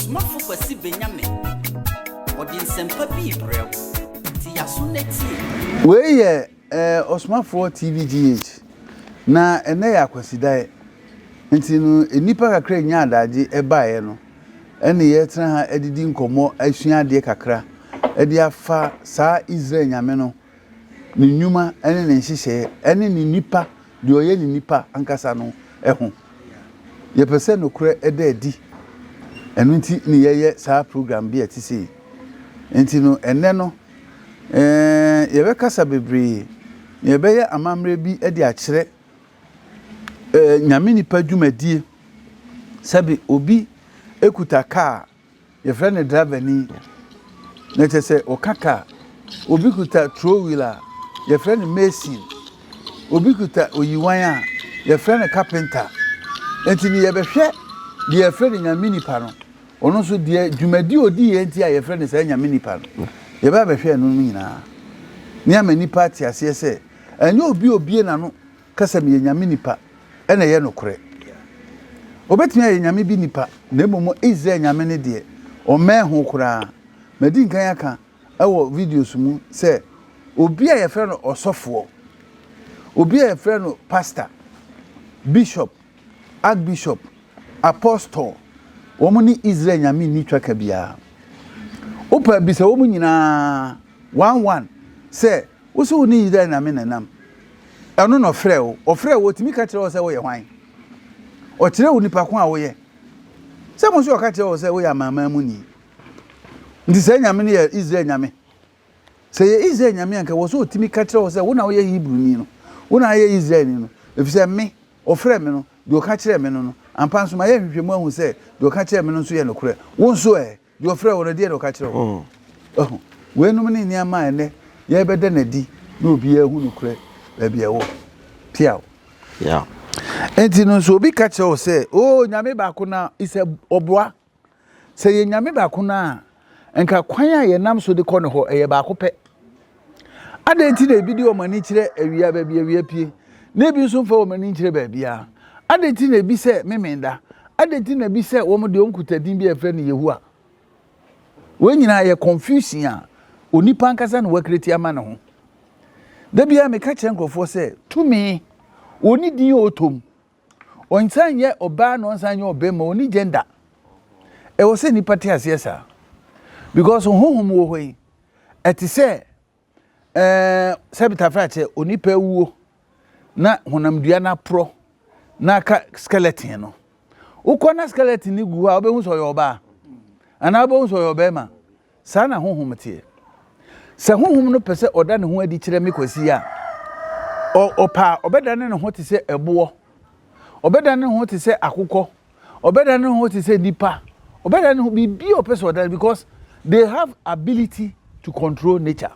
Osmafo kwasi benyame. Odi nsempa bi brew. Ti yaso neti. We ye Osmafo TVGH. Na ene ya Akwesidea. Nti no enipa kakra nya adaje ebae no. Ene ye tena ha edidi nkomo asua ade kakra. Ede afa saa Israel nyame no. Ni nyuma ene ne nhihye ene ni nipa de oye ni nipa ankasa no eho. Ye pese no kure ede adi. Enu nti ni ye saa program bi atisi. Nti no ene no ye be kasa bebre. Ye be ye amamre bi ede a kire nyame nipa dwumadie sabi obi ekuta car ye frɛ driver ni na tese okaka obi kuta throw wheeler ye frɛ mason obi kuta oyiwan a ye frɛ carpenter enti ni ye be hwɛ de ye frɛ nyame nipa no ono so de dwumadi odi ye enti a ye frɛ sɛ nyame nipa no ye ba be hwɛ no nyina ni amani party ase sɛ enye obi na no kasa me nyame nipa ene ye nokore obetumi ye nyame bi nipa na momo Israel nyame ne de o meho kura madi nkan aka ewo videos mu se obi a ye frɛ no osofo obi a ye frɛ no pastor bishop archbishop apostle wo mu ni Israel nyame ni twaka bia opa bi se wo mu nyina 11 se wo so ni Israel nyame nanam eno no frɛ wo timi ka kyerɛ wo sɛ wo yɛ hwan o kyerɛ wo nipa ko a wo yɛ sɛ mo so ka kyerɛ wo sɛ wo yɛ amama mu ni ndi sɛ nyame ne yɛ Israel nyame sɛ yɛ Israel nyame anka wo so timi ka kyerɛ wo sɛ wo na wo yɛ Hebrew ni no wo na yɛ Israel ni no efisɛ me o frɛ me no de o ka kyerɛ me no ampa nso ma yɛ hwehwɛ mu ahu sɛ de o ka kyerɛ me no nso yɛ no korɛ wo nso de o frɛ wo no de o ka kyerɛ wo we no ne niama ene yɛ bɛda na di na obi ahu no korɛ baby ewo piao yeah enti no so obi ka che say oh nyame ba ko na ise oboa say ye nyame ba ko na enka kwan a ye nam so de ko ne ho eye ba ko pe adenti na ebi di o mani kire awia ba bi awia pie na ebi so mfa o mani kire ba bia adenti na ebi se memenda adenti na ebi se wo mo de onkuta din bi e frɛ ne Yehua we nyina ye confusion a onipa nkasa na wakreti ama ne ho da bia me ka kire nkofo se tumi oni din otom onsan ye oba no onsan ye obema oni gender e wo se nipa te ase esa because honhom wo hoi eti se sabita frache oni pa wuo na honam dua na pro na ka skeleton no ukona skeleton ni gu a obehu so ye oba ana obehu so ye obema sa na honhom te se honhom no pese oda ne ho adi kire me kwasi a opa obedane ne ho te se ebo obedane ne ho te se akukọ obedane ne ho te se nipa obedane ho bi opeso odan because they have ability to control nature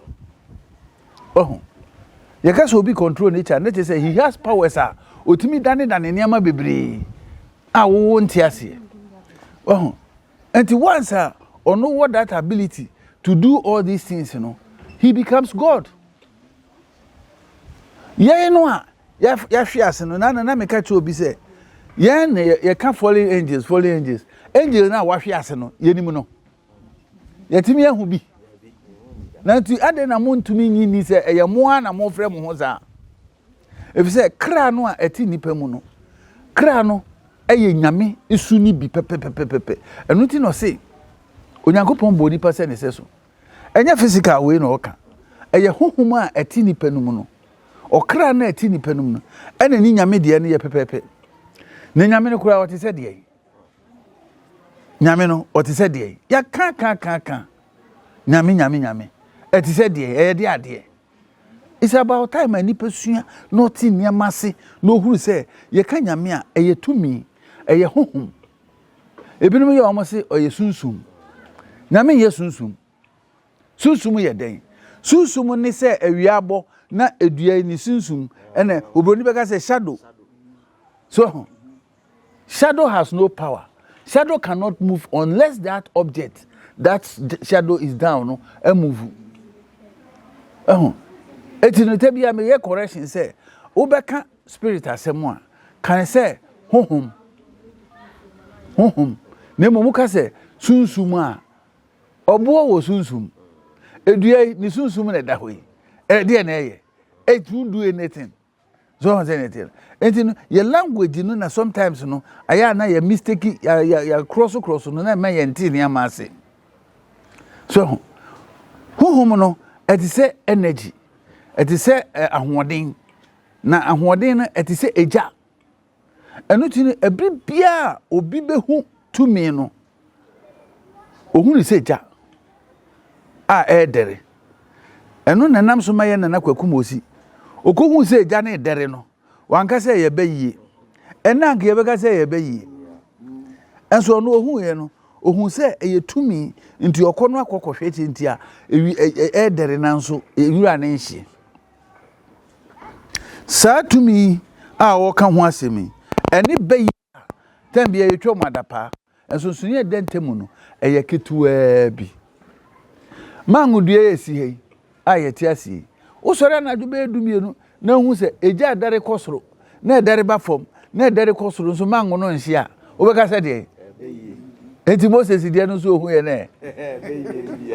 you can so be control nature nature say he has powers otimi dane niam bebre a wo nti ase and once or know what that ability to do all these things he becomes God. Ye no a ya hwe ase no na me ka che obi se ye na ye ka fallen angels angel na wa hwe ase no ye nim no ye timi ahu bi na tu ade na mo ntumi nyini se eye mo a na mo frɛ mo ho za efi se kra no a eti nipa mu no kra no eye nyame esu ni bi pepepepepe enu ti no se onyankopɔn bo nipa se ne se so enya physical we no oka eye honhom a eti nipa nu mu no okra na ati nipa num no ene ni nyame de ne ye pepepe ne nyame no kura wote se de nyame no wote se de ya ka nyame ati se de e de ade it's about time ani pesua no ti niamase no huru se ye ka nyame a eye tumi eye honhom ebinum ye omo se oye sunsum nyame ye sunsum ye den sunsum ni se awiabo na edua ni sunsum ene obroni beka say shadow so shadow has no power. Shadow cannot move unless that object that shadow is down no e move etinote bia me ye correction say obeka spirit asemo a kan say honhom ne mo muka say sunsum a obo wo sunsum edua ni sunsum na da hoyi de na eye it won't do anything so on say anything enti your language no na sometimes no aya na your mistake ya cross no na ma ye nti ni amase so honhom no it say energy it say ahoden na ahoden no it say eja eno ti ni ebri bia obi behu tumi no ohun say eja edere eno nanam so maye nana kwakumosi okohun say eja na edere no wanka say ye bayi ena anka ye beka say ye bayi enso no ohun ye no ohun say ye tumi nti okono akokohwe ti nti a edere nanso ewura na nhye sa tumi a wo ka ho asemi eni bayi tambia ye twom adapa enso sunye dentemu no eye ketuwa bi mangudue esi hei ayeti asi usore na dube edumienu na hu se eja dare kosoro na dare ba fom na dare kosoro so mangu no nhia obeka se de enti Moses de no so hu ye na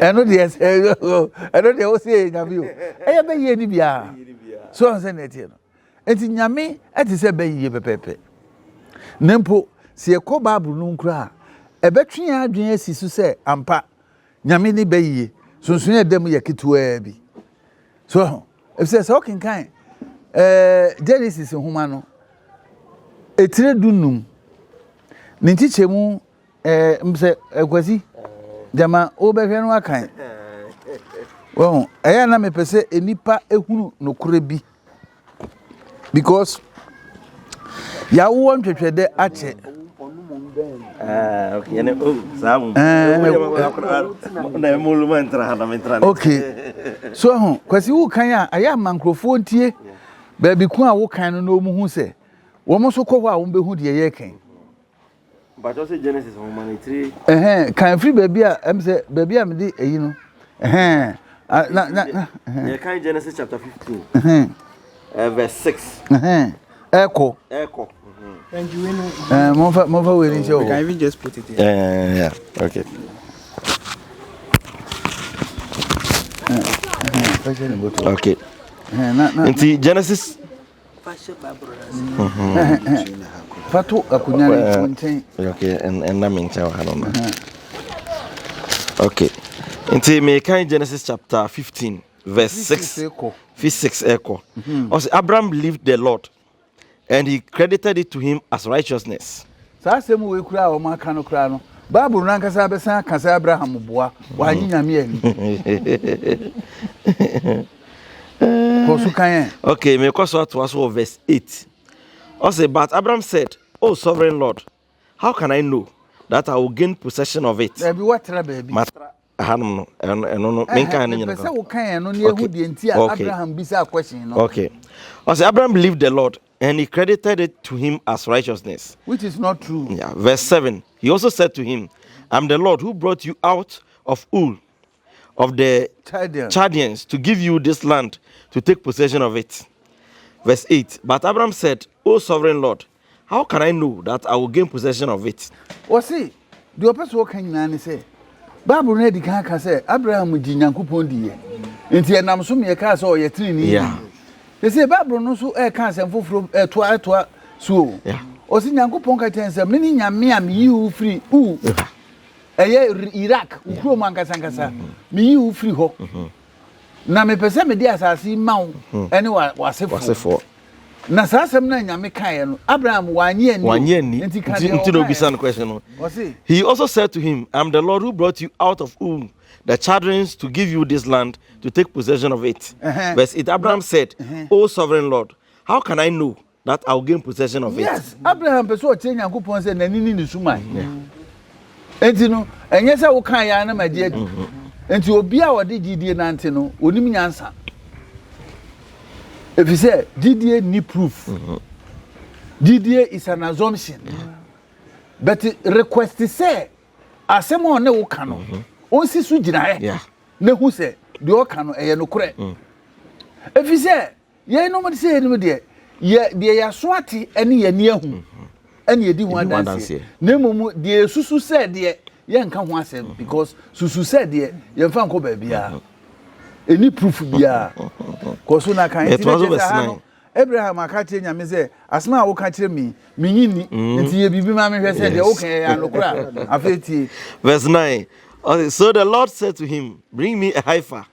eno de o se nyame o eye be ye ni bia so on se na tie no enti nyame ati se be ye pepepe nempo se ekọ Bible no nkura ebetwe adwen asi so se ampa nyame ni be ye sunsun edem ye ketuwa bi so if say so kan Genesis homa no etire dunum ni ntichemu mse Akwesi jama obehwe no akan wo eya na mepese enipa ehunu nokure bi because ya wo ntwetwede ache okay ene samu na monument ra mentra okay so Kwesi wo kan a aya mankrofo ntie baby ku a wo kan no mu hu se wo mo so kọ a wo be hu de ye kan but also Genesis humanity kan free baby a em se baby am di eyi no na ye kan Genesis chapter 15 verse 6 echo And you know, Mova we show. we can even just put it here. yeah okay okay into Genesis Fatu akunyani fonten. okay and na mencha wa no okay into me kan Genesis chapter 15 verse 6 6 echo also Abraham believed the Lord and he credited it to him as righteousness. Sa semu we kura o maka no kura no Bible ran kasa be san kasa Abraham boa wa nyi nyame ani ko su kan okay me cause what was verse 8 also but Abraham said, "Oh sovereign Lord, how can I know that I will gain possession of it?" Baby what try baby no menka ni nyina. Say wo kan no ne ehu de nti Abraham bisa question no. Okay. Also Abraham believed the Lord and he credited it to him as righteousness, which is not true. Yeah, verse 7. He also said to him, "I'm the Lord who brought you out of Ur of the Chaldeans to give you this land to take possession of it." Verse 8. But Abraham said, "O sovereign Lord, how can I know that I will gain possession of it?" O see, the person who can na say, Bible na di kan ka say Abraham di Nyankopon di ye. Enti enam so me ka say o ye trini. Yeah. They say Bible no so e kan say foforo toa so. Yeah. O si Nyankopon ka ten say me ni nyame am yi u free u. Eye Iraq, ukro man kasa me yi u free ho. Na me pese me di asase mawo ene wasefo. Na sasem na nyame kan no Abraham wanye ani enti no bisa no question no. He also said to him, "I'm the Lord who brought you out of Ur the Chaldeans to give you this land to take possession of it." Verse 8. Abraham said, "O sovereign Lord, how can I know that I'll gain possession of it?" Yes, Abraham pese o che Nyankopon say na nini ni suman. Enti no enye se wo kan ya na magi adi. Enti obi a wode gidie nante no onim nyansa. If you say gidie ni proof. Gidie is an assumption. But request say asemo ne wo kan no. Onsi su gina Yeah. Ne hu say de o kan no eye no kure. If you say ye no mo say no de ye de ya so ate ene ye ne ahu. Ene ye di ho adanse. Na momu de susu say de yen ka ho asem because susu said ye yen fa nko ba bia any proof bia ko so na kan ti Abraham akati nyame say asma wo ka kire mi nyini nti ye bibi ma me hwe say de wo kan ya nokura afeti. Verse 9. So the Lord said to him, bring me a heifer,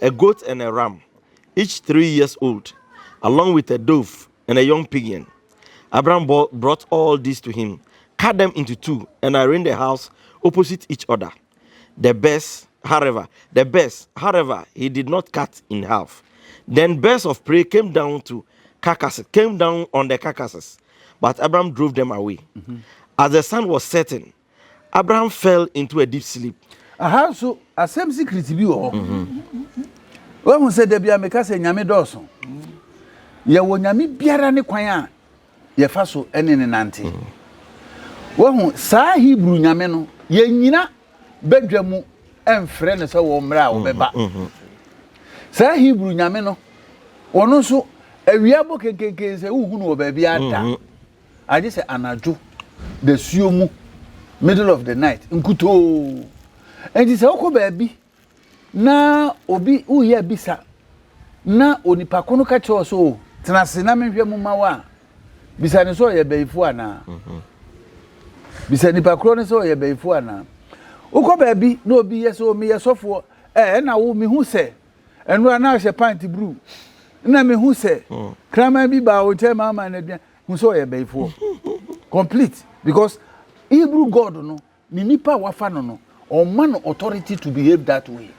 a goat and a ram, each 3 years old, along with a dove and a young pigeon. Abraham brought all these to him, cut them into two, and arranged the house opposite each other. The best, however, he did not cut in half. Then birds of prey came down on the carcasses, but Abraham drove them away. As the sun was setting, Abraham fell into a deep sleep. So a same secret bi wo. When say there be ameka say nyame dɔɔso. Ye wo nyame biara ne kwan a ye fa so ene ne nante. When saa Hebrew nyame no ye nyina badwa mu emfrɛ ne sɛ wo mra wo beba. Saa Hebrew nyame no ono so awia bo kenkenken sɛ wo hunu wo ba bia da. Aje sɛ anadwo the suomu middle of the night nkuto. Enti sɛ wokɔ baabi na obi uye bisa na onipa kono ka che so tenase na menhwe mu ma wa bisa ne so ye baifu ana bisa nipa kro ne so ye baifu ana ukọ baabi na obi ye so mi ye sofo na wo mi hu se enu ana hye pint brew na mi hu se krama bi ba o te mama na bia hu so ye baifu complete because Hebrew God no ni nipa wafa no or man authority to behave that way.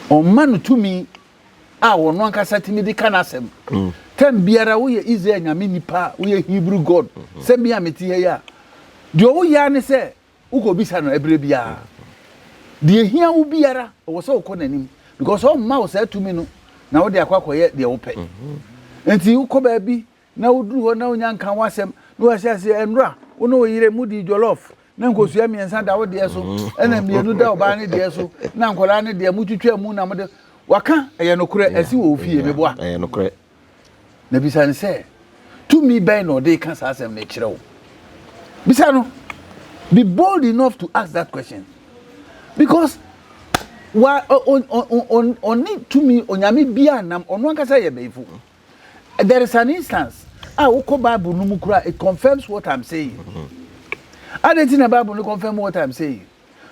O man to me wono ankasa timi di kanasem tem biara wo ye Israel nyame nipa wo ye Hebrew God se bia meti he ya de wo ya ne se uko bisa no ebre bia de hia wo biara wo se uko nanim because o ma wo se tumi no na wo de akwakoye de wo pe enti uko ba bi na wo duru ho na onya nkan wasem no ase enra wo no yire mudi jollof na nkosua miensa da wo de so na mienu da oba ne de so na nkola ne de mutwitwa mu na mo de waka eye nokure asi wo fie meboa eye nokure na bisa ne se to me by no dey can asem na kire wo bisa no be bold enough to ask that question because why on need to me onyame bia nam ono ankasa ye beifo there is an instance woko Bible no mu kura it confirms what I'm saying. I don't think the Bible no confirm what I'm saying.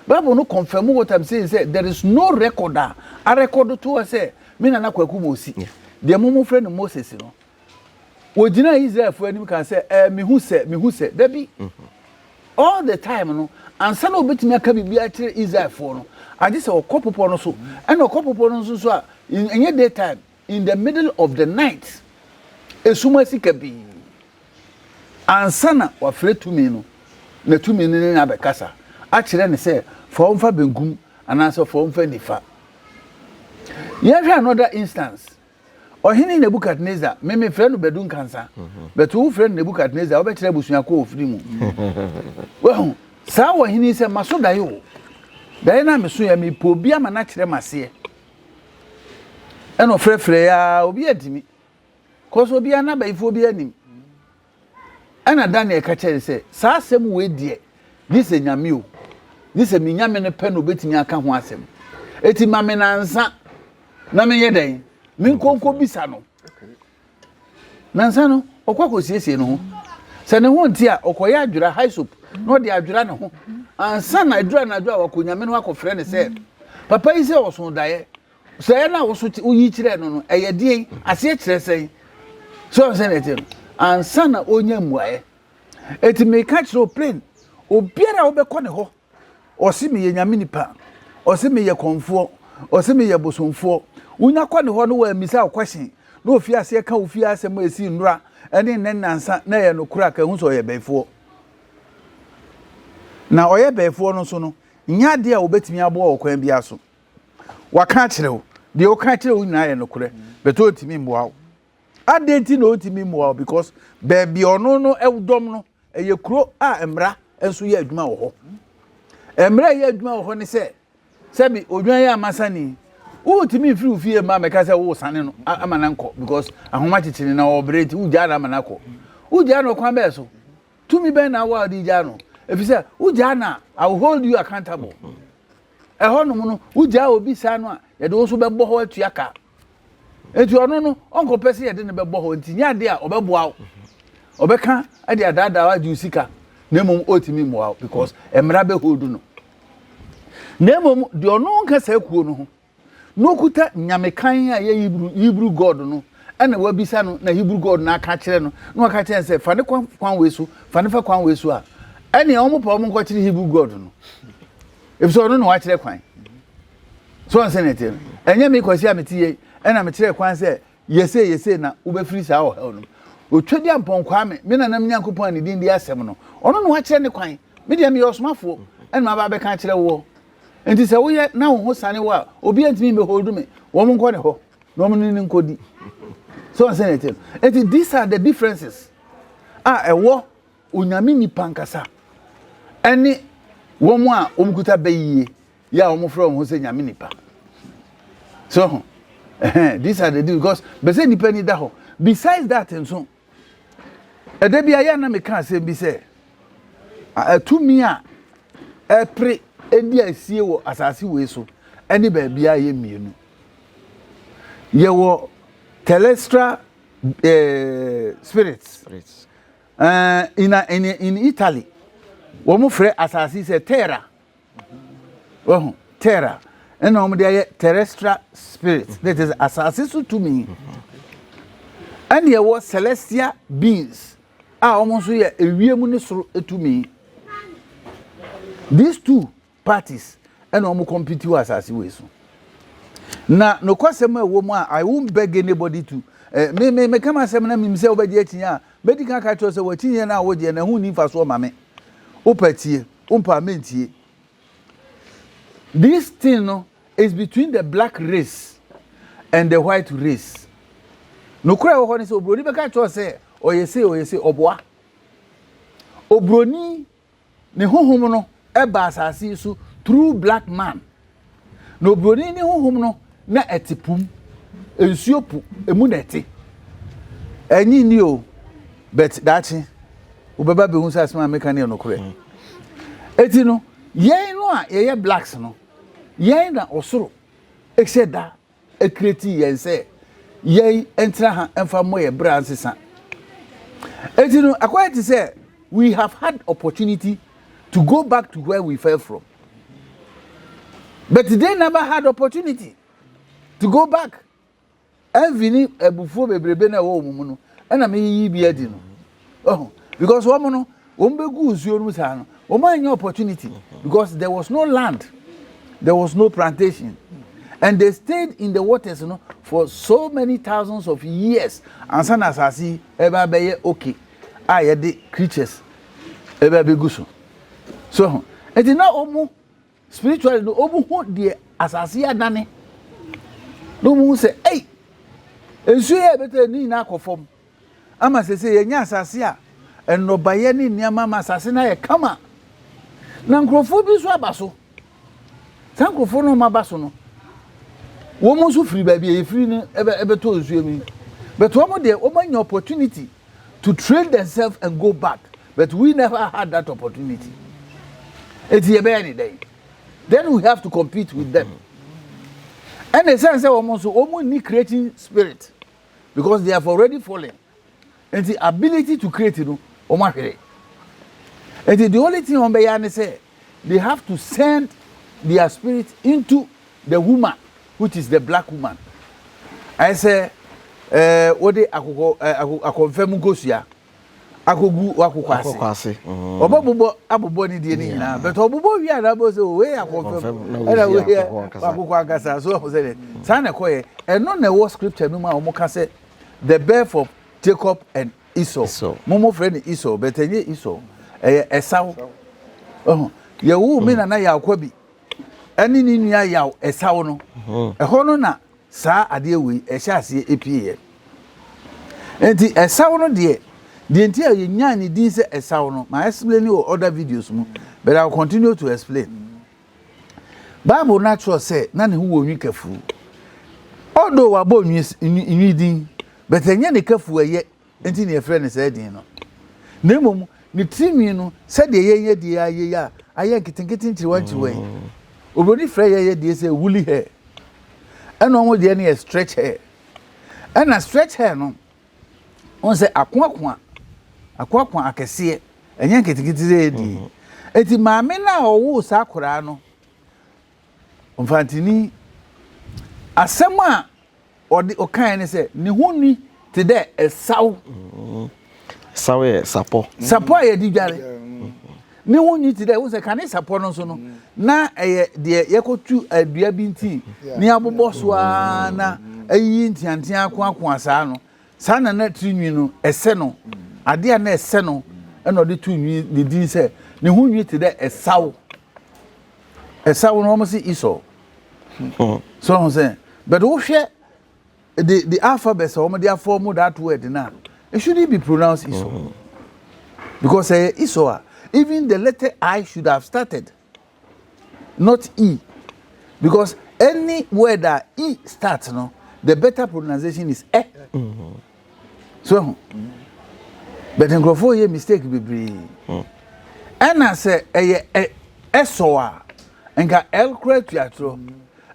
Bible no confirm what I'm saying. Say there is no recorder. A record to us say me na kwaku mosi. The momo friend Moses no. We dina Israel for any can say me who say there be all the time no. And some of me aka bibia kire Israel for no. I just say okopopo no so. And okopopo no so in daytime in the middle of the night. Esuma sika bi. Ansana wa fre to me no. Na tumi ne na bekasa a kire ne se for mfa benkum anase for mfa nifa ye hwe another instance ohini Nebukadnezar me frɛ no bedun kansa but wo frɛ Nebukadnezar wo be kire busua ko ofiri mu wo saa ohini se maso dae wo dae na me so ya me po bia ma na kire mase eno frɛ ya obi adimi koso bia na baifo bia nim ana Daniel ka kire se saa asem we die this enyame o this e minyame ne pe no betimi aka ho asem eti ma me nansa na me ye den me konko bisa no nansa no okwa siesie no ho se ne ho nti a okoya adwura high soap no de adwura ne ho ansa na adwura na adwura wakonyame no akofre ne se papa yi se oso dae se na woso uyi kire no no eye die ase kire sei so se ne te ansa na onya muae eti me ka kire plane obiara obekọ ne ho osi me ye nyame nipa osi me ye konfo osi me ye bosonfo unya kọ ne ho no wa misa question na ofi ase ka ofi ase ma esi nnura ene nnansa na ye no kura ka hu so ye befo na oye befo no so no nya de a obetimi abo okwan bia so waka kire o de o ka kire o nyina ye no kure beto otimi mboa adenti na otimi mboa because baby ono no ewdom no eye kuro a emra enso ye adwuma wo ho emra ye adwuma wo ho ne se bi odwan ya amasani wo timi free ufie ma meka se wo sane no amana nko because ahoma chichini na operate ugya na amana ko ugya no kwan be so tumi be na wa di gya no if you say ujana I will hold you accountable no no uja obi sa no a ye de wo so bebo ho atuaka etu ono no onko pese ye de ne bebo ho ntinya de a obeboa obeka ade adada wa ju sika na mom otimi moa because emra be hold no na mom de ono nka sa kuo no ho no kuta nyamekan a ye Hebrew God no ana wabisa no na Hebrew God na aka kire no na aka kire say fa ne kwan wesu fa ne fa kwan wesu a ene omo pa omo nko kire Hebrew God no if so no wa kire kwan so an senate enye me kwasi ametiye ena me kire kwan say yese na ube free sa o hel no otwedi amponkwa me na nam nyankopon ani din di asem no ono no wa kire ne kwan me dia me yosmafo ena ma ba be kan kire wo enti se wo ye na wo sane wa obi antimi me hold me wo mo nko ne ho no mo ni nkodi so an senate enti these are the differences ewo onyame ni pankasa ene wo mo a omkuta bayiye ya wo mo from ho se nyame nipa so these are the deal because be say nipa ni da ho besides that enso ede bia ya na me kan se bi se atumi a epre edi asie wo asase we so ene ba bia ye mienu ye wo terrestrial spirits in Italy womo frɛ asase se terra terra and omo dey terrestrial spirits that is asase so to me and there was celestial beings omo so ye ewiem ne soro to me these two parties and omo compete with asase we so na no kwasem a wo mu a I won't beg anybody to me come asem na me say obedi atinya medical catch say wo tinye na wo je na hu ni fa so ma me opatie umpamentie this thing no is between the black race and the white race no kura wo ni say obroni be catch say oyese oboa obroni ne honhom no e ba asase so through black man no obroni ne honhom no na etipum ensuopu emu na eti enyi ni o but dachi ubeba be hu say asma make an no kure eti no yen no a ye blacks no yen na osoro exeda e create yen say yen entra ha emfa mo ye bra ansesa eti no according to say we have had opportunity to go back to where we fell from but they never had opportunity to go back envini ebufo bebrebe na wo mumu no na me yi bi adi no because wo no wo mbegu usuo no sa no wo man any opportunity because there was no land, there was no plantation, and they stayed in the waters for so many thousands of years and san asasi eba be okay ye the creatures eba be guso so it is not omu spiritually no omu ho de asasi adane no mu say hey ensu ye beta ni na akofom ama se ye nya asase a enobaye ni niama ma asase na ye kama na nkrofo bi so abaso san nkrofo no ma baso no wo mo so free ba bi e free ni ebe to ensu mi but wo mo de wo manya opportunity to train themselves and go back but we never had that opportunity it's ye be any day then we have to compete with them. And the sense almost need creating spirit because they have already fallen. And the ability to create and the only thing on Bayane say they have to send their spirit into the woman, which is the black woman. I say what they I confirm gosia. Akogu wakokwase obobo abobo ni die ni na but obobo wi ara bo se we akonfirm era we wakokwagasa so o say sana koye eno na wo scripture no ma o mo ka say the birth of Jacob and Esau momo friend Esau but enye Esau Esau ye wo me na ya akwa bi eni ni nua ya Esau no ho no na saa ade we ehya ase epie enti Esau no de the entire nyani din say Esau no my explain you other videos mu but I will continue to explain. Bible natural say na ne hu wonwi kafu although wa bo nwi din but enye ne kafu eye enti ne friend say din no na mom ne timi no said the ye dia ye ya aye kitenkete nti wanti we obroni fra ye die say woolly hair and omo de na stretch hair and a stretch hair no on say akwa akese enye kitenkete ze di eti maame na owo sa akora no mfantini asem a odi okan ne say ne huni te de esaw sawe sapo ye di dware ne huni te de wo say kan sapo no so no na de yekotu adua bi nti ne abobọ so na ayi ntiantia akwa asa no sa na trinwi no ese no ade a na ese no na odi tunwi ne din say ne huni te de esaw no mo si iso so ho say but wo hwe the alphabet so mo dey form that word now it shouldn't be pronounced iso because iso even the letter I should have started not e because any word that e starts no the better pronunciation is e so but in grofo ye mistake be and I say eso a enka el correct atro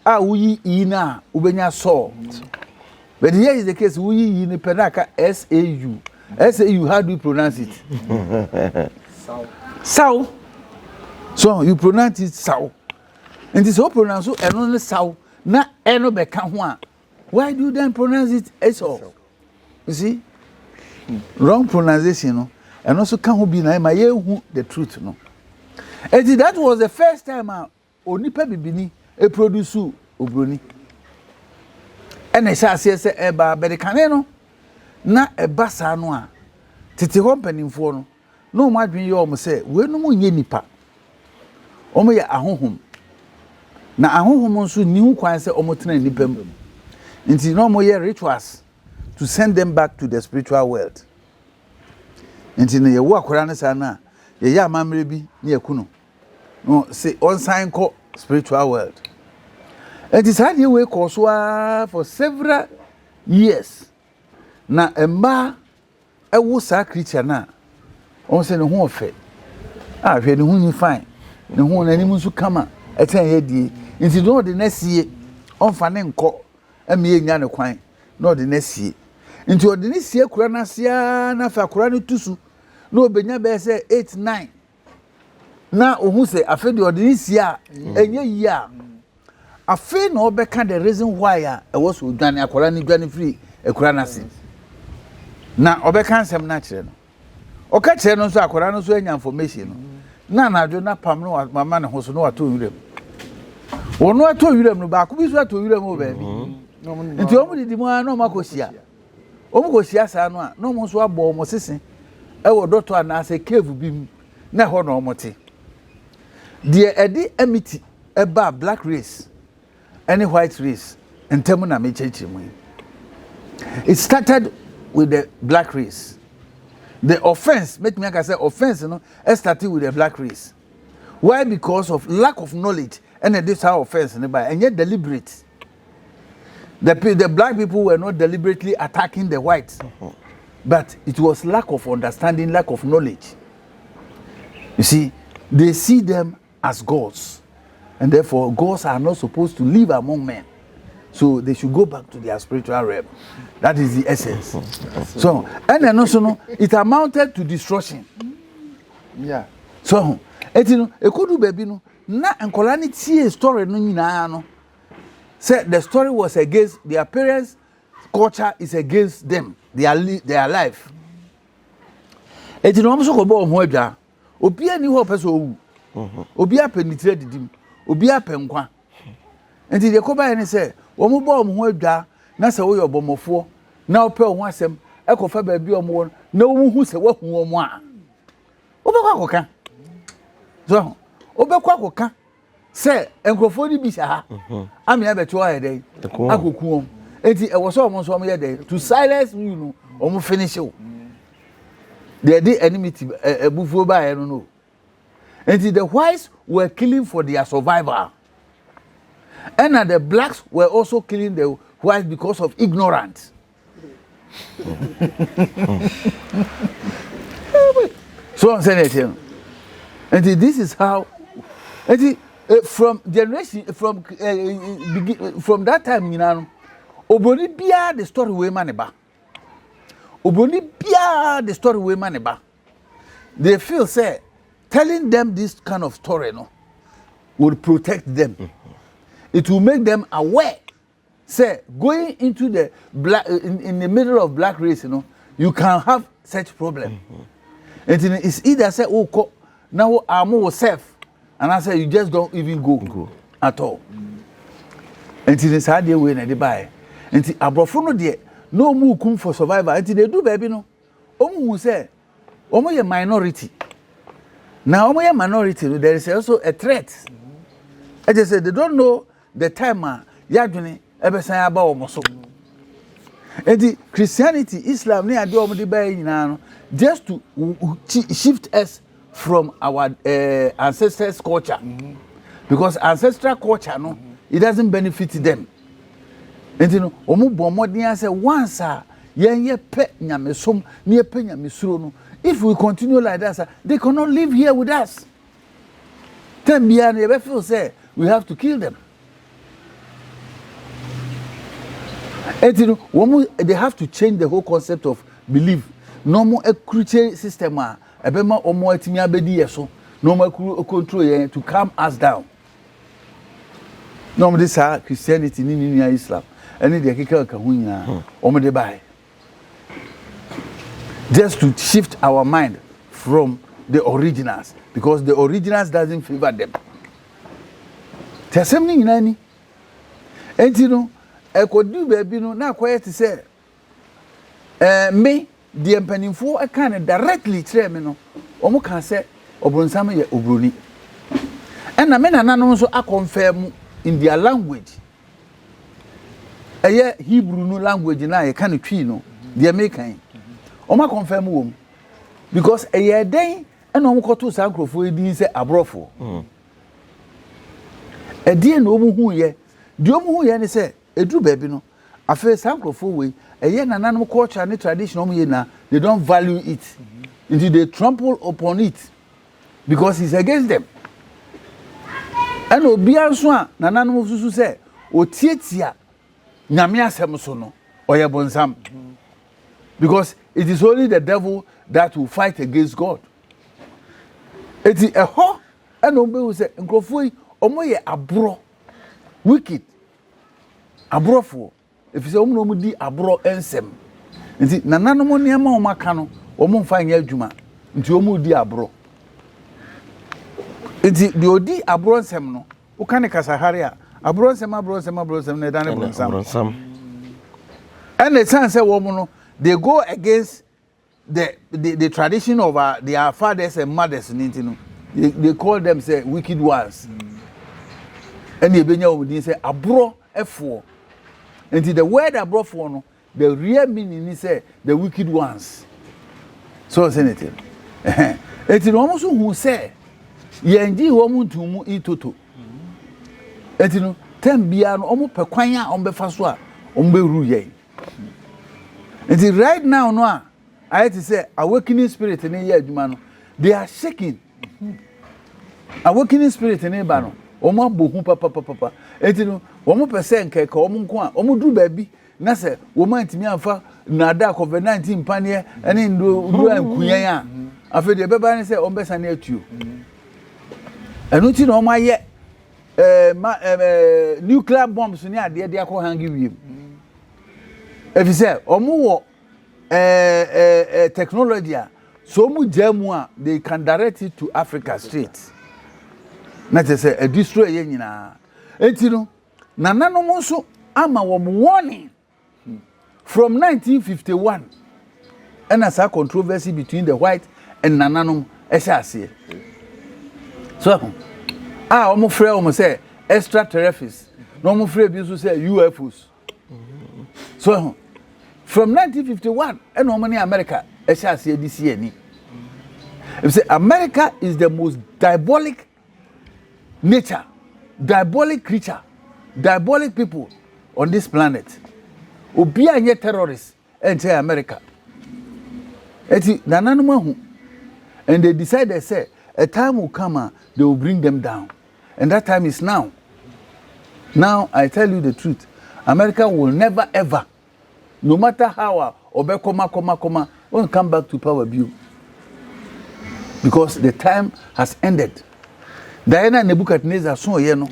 uyi e na ubenya so. But here is the case, we in Penaka SAU. SAU, how do you pronounce it? Sao. So you pronounce it Sao. And this whole pronounce so and only Sao, not Eno Bekanwa. Why do you then pronounce it Eso? You see? Wrong pronunciation, no? And also can't be my the truth, no? And that was the first time Onipa Bibini a produce Obroni. And I say eba be de kane no na eba sa no a tete ho mpanimfo no mo adwen ye o mo say we no mo nye nipa o mo ye ahohom na ahohom nso ni hu kwan say o mo tena nipa mu nti no mo ye rituals to send them back to the spiritual world nti ne ye wo akora ne sa na ye ya amamre bi ne yakuno no say on sign ko spiritual world. It is had we koswa for several years. Na emba ewo sa creature na on say ne ho ofe. Hwe ne ho ni fine. Ne ho na nimu nso kama eten ye die. Nti do de na sie on fa ne nko eme enya ne kwan. No de na sie. Nti o de ne sie kura na sia na fa kura ne tusu. Na obenya be say 8 9. Na ohun say afa de o de ne sie a enye yi a afi no obeka the reason why e was so dwane akwara ni dwane free ekura na se na obeka nsem na kire no oka kire no so akwara no so anya information no na adwo na pam no mama ne ho so no ato wirem wono ato wirem no ba ko bi so ato wirem o ba bi nti omu didi mu na makosia omu kosia sa no a no mo so abo mo sese e wo doctor na se cave bi mu na ho no omote de edi amity eba black race any white race and temuna me chechi mu. It started with the black race. The offense, make me say offense, it started with the black race. Why? Because of lack of knowledge and this how offense and yet deliberate. The black people were not deliberately attacking the whites, but it was lack of understanding, lack of knowledge. You see, they see them as gods. And therefore, gods are not supposed to live among men. So they should go back to their spiritual realm. That is the essence. So, and then also, it amounted to destruction. Yeah. So, it could be no. Na enkolani tie story no nyina no. Say the story was against their parents, culture is against them, their life. Etino mo so ko bo ho adwa. Obi ani ho pese owu. Obi apenetrate didim. Obi apenkwa. Enti de ko ba ni say wo mo bo ho adwa na se wo yo bomofo na ope ho asem ekofa ba bi omo na wo hu se wo hu omo a. Obekwa koka. So, obekwa koka. Say enkrofo ni bi sha ha. Ami abeto ayede. Akoku. Enti e wo so omo so omo ye dey to silence you know omo finish you. They did enmity ebufuo ba ye no. Enti the whites were killing for their survival. And the blacks were also killing the whites because of ignorance. So I'm saying it. And this is how. And from generation from that time, you know, Obroni bia the story way maneba. Obroni bia the story way maneba. They feel say telling them this kind of story no would protect them. It will make them aware. Say going into the black in the middle of black race, you know, you can have such problem. And it's either say oh now I'm more safe. And I say you just don't even go at all. Until it's hard way na they buy. Until abrofo no there no mu kum for survival. Until they do baby no. Omu say omo ye minority. Now omo ye minority no there is also a threat. I just say they don't know the time yadwene ebesan aba omo so. And Christianity, Islam, ne ade omo de buy nyina no just to shift us from our ancestors' culture. Because ancestral culture, no, it doesn't benefit them. And you know, omu bomodin say once ye pe nyamesom, ne pe nyamesuro no. If we continue like that, they cannot live here with us. Then beyond they feel say we have to kill them. And you know, they have to change the whole concept of belief. No more a crucial system. Ebema omo atimi abedi yeso no ma control yen to calm us down. No this Christianity ni Islam any de keka ka hu nyina omo de bai just to shift our mind from the originals because the originals doesn't favor them. Tesem ni nyina ni enti no ekodu baby no na quiet say me the empanimfo I can directly tell me no omo kan say obronsam ye obroni and na me nananom so a confirm in their language Hebrew no language na ye kan twi no the American omo confirm wo because den and omo koto sankrofo edin say abrofo edin no omo hu ye de omo hu ye ne say edu baby no afa sankrofo we nananom culture and tradition they don't value it until they trample upon it because it's against them. And obian so nananom susu say otietia nyame asem so no oyebonsam because it is only the devil that will fight against God. It is a ho and ombe say nkrofo yi omo ye abro wicked abrofo. If you say omo di abro ensem nti nananom niam o maka no omo mfa nya adwuma nti omo di abro nti de odi abro ensem no wo kan kasahare a abro ensem na dane bronsam and the chance say womo no they go against the tradition of their fathers and mothers nti no they call them say wicked ones and they benya omo din say abro efo. And the word I brought for no, the real meaning is the wicked ones. So senator. It is almost who say, Yendi woman to mu itoto. Et no, tembiano almost pequania on befaswa, on beruye. It is right now, no, I had to say, awakening spirit in a year, man, they are shaking. Awakening spirit in a bano. Omo bohu papa etinu omo percent keka omo nko a omo duru baby na se woman antimi amfa na da COVID-19 panie ene ndo ankuyan a afi de beba ne se ombesa na atuo enu ti na omo aye nuclear bombs ni ade de akọ hangi wiem efi se omo wo technology so mu jamu a they can direct it to Africa straight. Not to say a destroy yenina. Etino, nananom so ama warning from 1951. And as a controversy between the white and nananom esase. So, omo frɛ omo say extraterrestrials. No omo frɛ bi so say UFOs. So, from 1951 and omo ni America esase this year ni. If say America is the most diabolic nature, diabolic creature, diabolic people on this planet. Obi anye terrorists enter America. Eti nananom hu. And they decided, say, a time will come, they will bring them down. And that time is now. Now, I tell you the truth. America will never ever, no matter how, won't come back to power view. Because the time has ended. Diana Nebuchadnezzar saw no.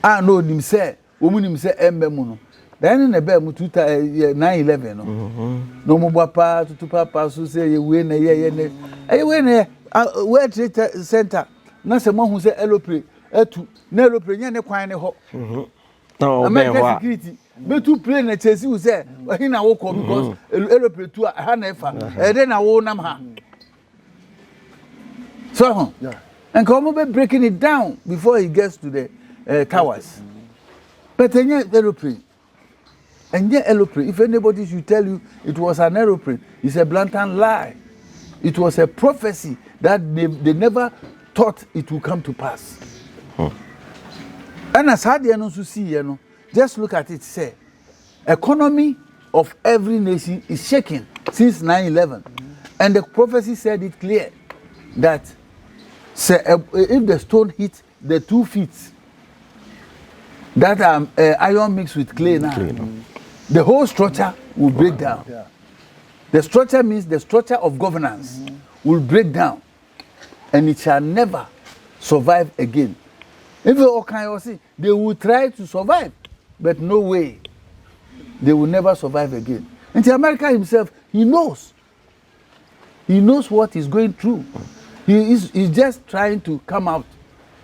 I know him say, woman him say, Embemuno. Diana Nebem 9/11 no. No more papa to papa so say you win a year. I win a World Trade Center. Not someone who say Elopre, to Nelopre, ne quine ho. No, American security. But to play a chase, you say, but he now walk because Elopre to a Hanefa, and then I won't ha. So, and come over breaking it down before he gets to the towers. But then aeroplane. And yet aeroplane, if anybody should tell you it was an aeroplane, it's a blatant lie. It was a prophecy that they never thought it would come to pass. And as hard to see, just look at it, say, economy of every nation is shaking since 9/11. And the prophecy said it clear that say, if the stone hits the 2 feet, that iron mixed with clay now, the whole structure will break down. Yeah. The structure means the structure of governance will break down, and it shall never survive again. If all kind of see, they will try to survive, but no way, they will never survive again. And the America himself, he knows what he's going through. He's just trying to come out.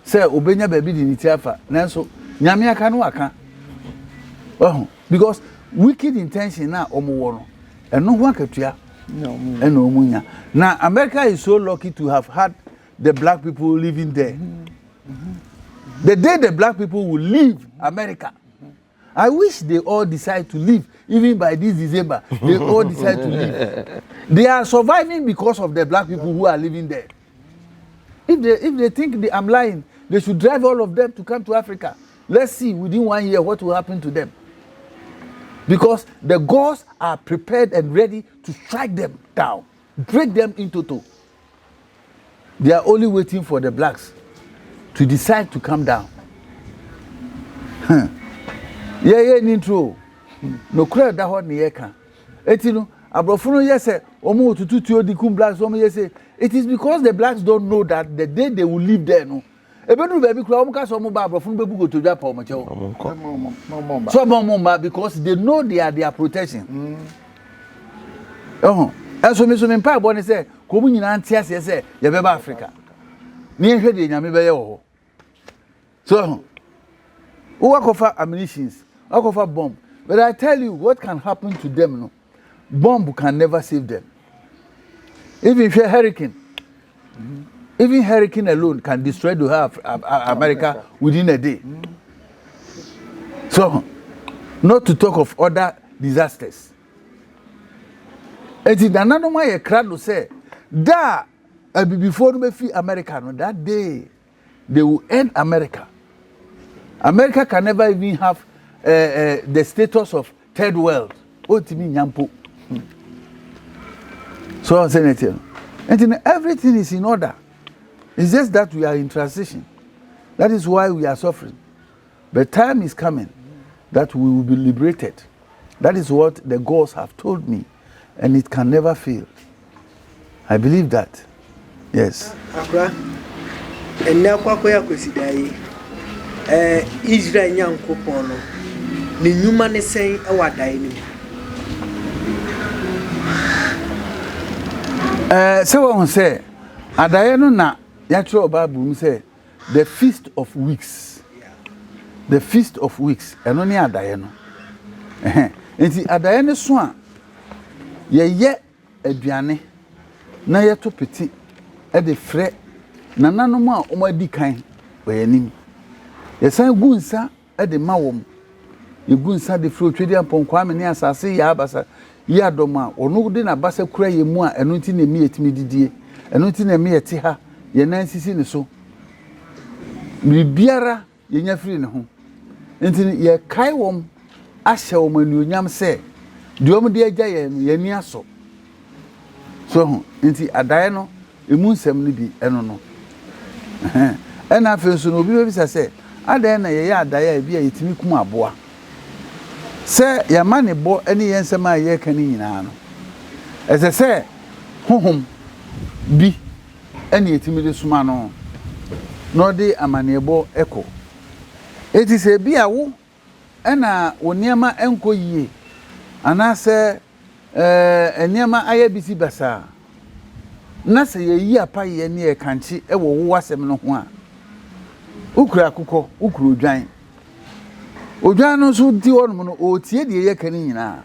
Say, Obenya baby di nitiafa. Nanso, nyame aka no aka. Oh, because wicked intention na omo wono. Eno ho akatua. No, eno omunya. Now, America is so lucky to have had the black people living there. The day the black people will leave America, I wish they all decide to leave. Even by this December, they all decide to leave. They are surviving because of the black people who are living there. If they think I'm lying, they should drive all of them to come to Africa. Let's see within 1 year what will happen to them. Because the gods are prepared and ready to strike them down, break them into two. They are only waiting for the blacks to decide to come down. Yeah, intro. No crowd that one yeka. Etino, Abrofuno yes, Omo to the kum blacks, Omo yes. It is because the blacks don't know that the day they will live there, no. Ebenu baby crowd, Omo Abrofun baby go to Japan, so because they know they are their protection. And so Miss Empire Bonnie say, Commune in Antias, say, Yabeba Africa. Near Hedi, Yamibayo. So, who offer ammunitions, offer bomb. But I tell you, what can happen to them, no? Bomb can never save them. Even if a hurricane, even hurricane alone can destroy the whole America within a day. So, not to talk of other disasters. And in Nananom, a crowd will say, that before we free America, no, that day they will end America. America can never even have the status of third world. So I'm saying it here. And everything is in order. It's just that we are in transition. That is why we are suffering. But time is coming that we will be liberated. That is what the gods have told me. And it can never fail. I believe that. Yes. And now Akwesidea, Israel young couple, the human is saying our dining. Someone say, Adayano na yatro Bible say the feast of weeks. The feast of weeks. And only Adayano. And the Adayano swan. Ye aduane na ye to peti e de frɛ nananom a omadi kan oyanim ye san gunsa e de mawom ye gunsa de frɛ otwedi aponkwa me ne asase ya abasa ye adom a ono de na basa kura ye mu a eno nti na mi etimi didie eno nti na mi ete ha ye nan sisi ne so mi biara ye nya firi ne ho nti ye kai wom ahye wom anuonyam sɛ Diom de agya ye ni aso so nti adae no emu nsɛm no bi ɛno no ɛna afei nso no obi bɛbisa sɛ adan na yɛyɛ adaeɛ a bi a yɛtumi kum aboa sɛ yɛma ne bɔ ne yɛn nsɛm a yɛreka no nyinaa no ɛsɛ sɛ honhom bi ɛne yɛtumi de soma no na ɔde amanneɛbɔ ɛkɔ eti sɛ bi a wo ɛna wo nneɛma ɛnkɔ yie anaasɛ nneɛma ayɛ bisi basaa na sɛ yɛyi apayɛ ne yɛkankye ɛwɔ wo asɛm no ho a ukura akokɔ ukura odwan no nso di hɔ no ɔtie deɛ yɛka no nyinaa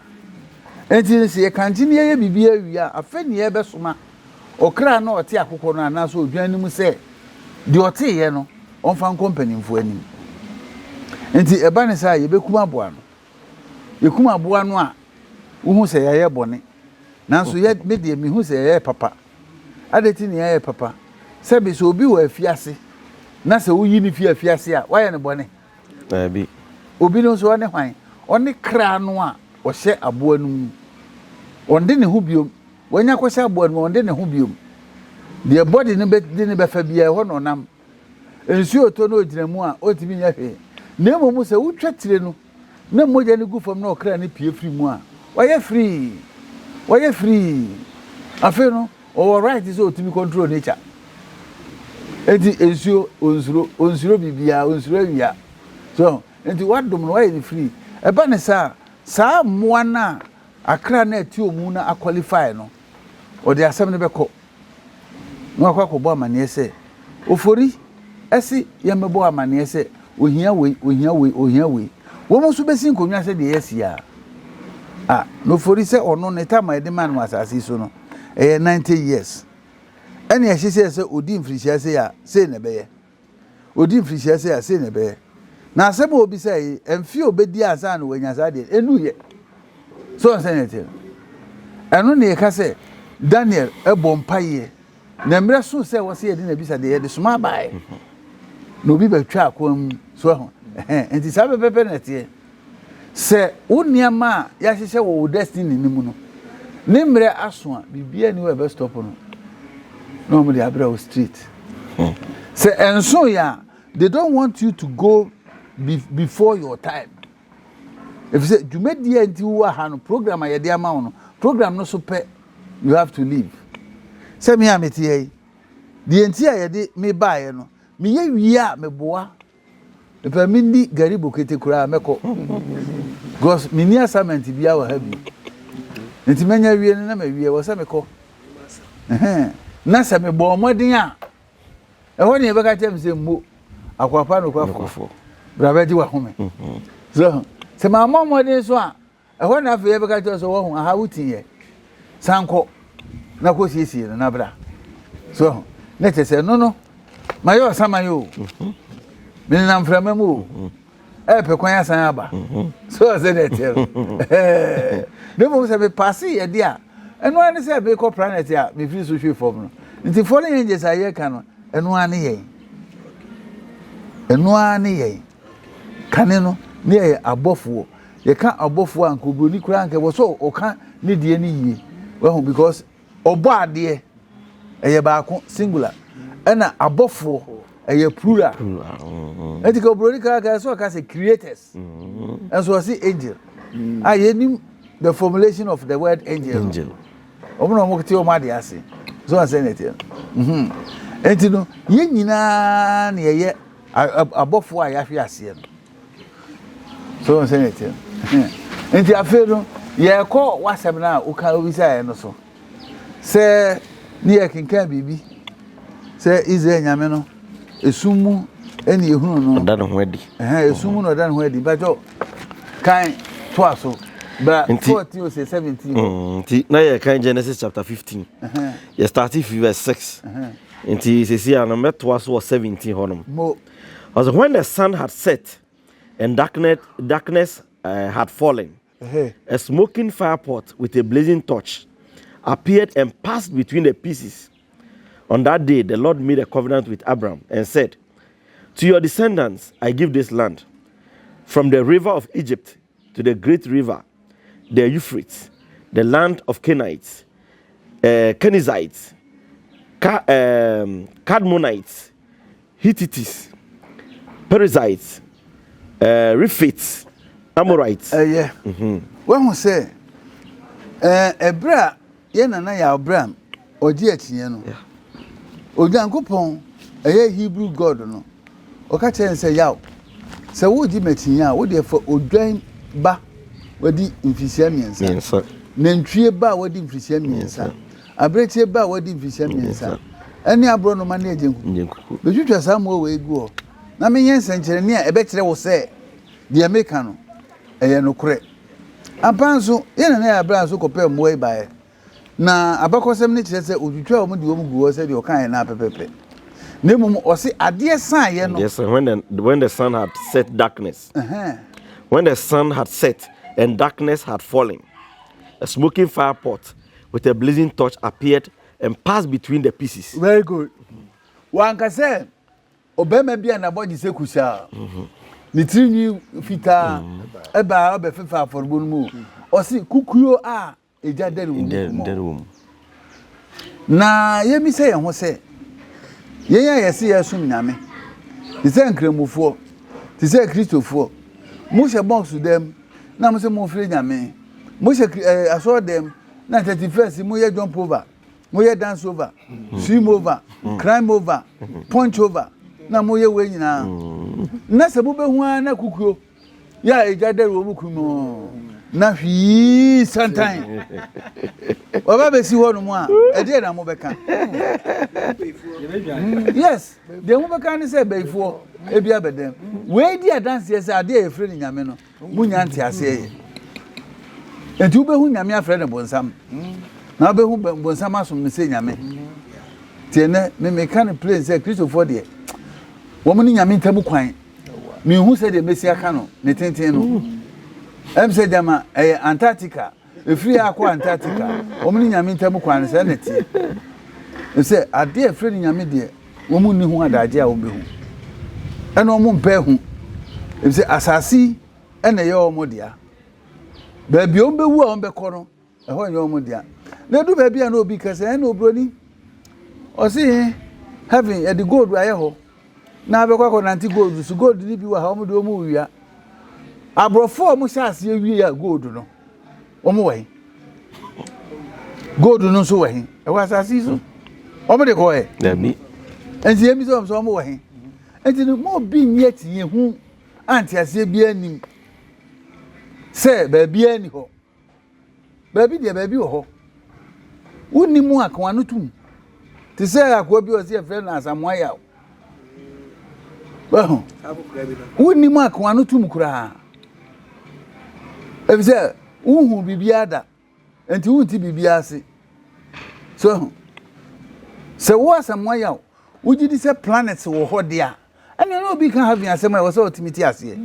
enti sɛ yɛkankye ne yɛyɛ biribi awie a afɛ ne yɛbɛsoma ɔkra na ɔte akokɔ no anaasɛ odwan no mu sɛ deɛ ɔteeɛ no ɔmfa nkɔ mpanimfoɔ anim enti ɛba ne sɛ a yɛbɛkum aboa no yɛkum aboa no a wohu sɛ yɛyɛ bɔne nanso yɛ me deɛ mehu sɛ yɛyɛ papa adeti ne yɛyɛ papa sɛ bi sɛ obi wɔ afiase na sɛ woyi ne fi afiase a wayɛ ne bɔne bi obi no nso ɔne hwan ɔne kra no a ɔhyɛ aboa no mu ɔnde ne ho biom wɔnya kɔhyɛ aboa no mu ɔnde ne ho biom deɛ bɔde no bɛdi ne bɛfa biara hɔ na ɔnam nsuo ɔtɔ no ogyina mu a ɔtumi nya hwee na mmom sɛ wotwa tire no na mogya no gu fam na ɔkra ne pie firi mu a wɔyɛ free afei no ɔwɔ right sɛ ɔtumi control nature enti nsuo onsuro bibia onsuro awia so enti wadom no wɔyɛ ne free ɛba ne saa mmoa na akra na ati omu na aqualify no ɔde asɛm no bɛkɔ na akɔbɔ amaneɛ sɛ ofori ɛsi yɛmɛbɔ amaneɛ sɛ ohia wei wɔn nso bɛsi nkonnwa sɛ deɛ yɛsi no ofori sɛ ɔno ne tama ɛde ma no asase so no ɛyɛ 90 years ɛne ɛhyehyɛ sɛ odi mfirihyia sɛ ya sei na bɛyɛ odi mfirihyia sɛ ya sei na bɛyɛ na asɛm a obi sɛ yi ɛmfi obedi asa na wanya saa deɛ ɛnu yɛ so ɔnsɛ ne te ɛno ne yɛka sɛ Daniel ɛbɔ mpaeɛ na mmerɛ so sɛ wɔsɛ yɛde na bisa deɛ yɛde soma abaeɛ na obi bɛtwa akwam so ho enti saa bɛpɛpɛ na teɛ sɛ wo nneɛma a yɛahyehyɛ wɔ wo destiny ne mu no ne mmerɛ aso a bibia ni wɔ ɛbɛ stop no na ɔmo de abrɛ wo street sɛ ɛnso ya they don't want you to go before your time if you say dwumadi anti wo ha no program a yɛde ama wo no program no so pɛ you have to leave sɛ me a mete yi deɛ nti a yɛde me baeɛ no meyɛ wie a meboa epa mi ndi gari bokete kura meko because mi ni assignment bia wa ha bi nti menya wie na ma wie wo se meko na se me bo modin a ho ne be ka tem se mmo akwapa no kwafo bra ba ji wa home so se ma modin so a ho na afi be ka tem so wo ho aha wutinye sanko na ko siesie na bra so na te se no mayo samayo me na mframa mu pe kwan asan aba so say that no mo say me pass ye dia eno ani say be ko planet a me free so hwe form no nti fallen angels aye ka no eno ani ye kane no ne ye abofo ye ka abofo anko broni kura anka wo so o ka ne die ne yie well because obo ade eye ba ko singular ena abofo eye plural enti ko broni kara so ka say creators and so say angel ayenim the formulation of the word angel omo mo kete o ma de ase so say net enti no ye nyina na ye abofo a yahwe ase no so say net enti afi no ye ko wasem na o ka obi say no so say ni ye kinkan bibi say Israel nyame no esumu eni ehunu no oda no ho adi esumu no oda no ho adi bajo kan to aso bra 14 or 17 nti na ye kan Genesis chapter 15 you start with verse 6 nti se sia no meto aso 17 honom was when the sun had set and darkness had fallen a smoking fire pot with a blazing torch appeared and passed between the pieces. On that day, the Lord made a covenant with Abraham and said, to your descendants, I give this land, from the river of Egypt to the great river, the Euphrates, the land of Canaanites, Kenizzites, Cadmonites, Hittites, Perizzites, Riphites, Amorites. Yeah. When we say, Ebra, Yenana ya Abraham, or Dietiano, or Yankopon, a Hebrew God, no, or catch and say, Yow. So, would you met ya, would therefore ordain ba, what the infisiamians, sir. Nentrie ba, what the infisiamians, sir. A break ba, what the infisiamians, sir. Any abroad managing, the future some way go. Na me yen senchene a betre wo se de America no eye no kore ampanso yen na ya bra so kopem mo e bae na abakosem ne kire se odwutwa o mu de o mu guo se de o kan na pepepe na mum o se ade san ye no. Yes, when the sun had set darkness, when the sun had set and darkness had fallen, a smoking fire pot with a blazing torch appeared and passed between the pieces. Very good. One can say Obama be an abodi se kusa. Ni trini fita eba obe fefa for bonmu. O si kukuyo a eja den na ye mi se ye ho se ye ya yesi yesum nyame. Ti se nkremufo, ti se kristofo. Mo se box dem na mo se mo fre nyame. Mo se aso dem na 31st mo ye jump over. Mo ye dance over, swim over, climb over, punch over. Na mo ye we nyina na se bo be hu na kukuo ya eja dare wo bukumo na hwi sometime oba be si ho no mo a e de na mo be kan yes de mo be kan ni se beifo e bia bedem we di dance yes ade e frɛ ni nyame no mo nya nte ase ye enti wo be hu nyame afrɛ ne bonsam na wo be hu bonsam asom ne se nyame tiene me kan play say Christopher de woman in Yamintamu Quine. Me who said the Messia Cano, Netentino. Said Dama, Antarctica, a free aqua Antarctica, woman in Yamintamu Quine, sanity. You say, a dear friend in Yamidia, woman who had idea will be who. And no more bear whom. You say, Assassi, and a your modia. Baby, on the war on the corner, a one your modia. Now do baby, I know because I know Brody. Or see, having at the gold where I hope. Na abekwa ko nanti gold so gold ni bi wa ha omo do omo wia abrofo omo shase wi ya gold no omo we gold no so we e wa sase so omo de ko e da bi enti emi so omo we enti no mo bi nyeti ye hu anti ase bi anim se ba bi ani ho ba bi de ba bi ho woni mu akwa no tum ti se akwa bi o se friend na asamoya well, wouldn't mark one or two cry. If there, who be biada, and to be biasi. So what's some way out? Would you say planets or hot dear? And you know, because having a semi was ultimately as ye.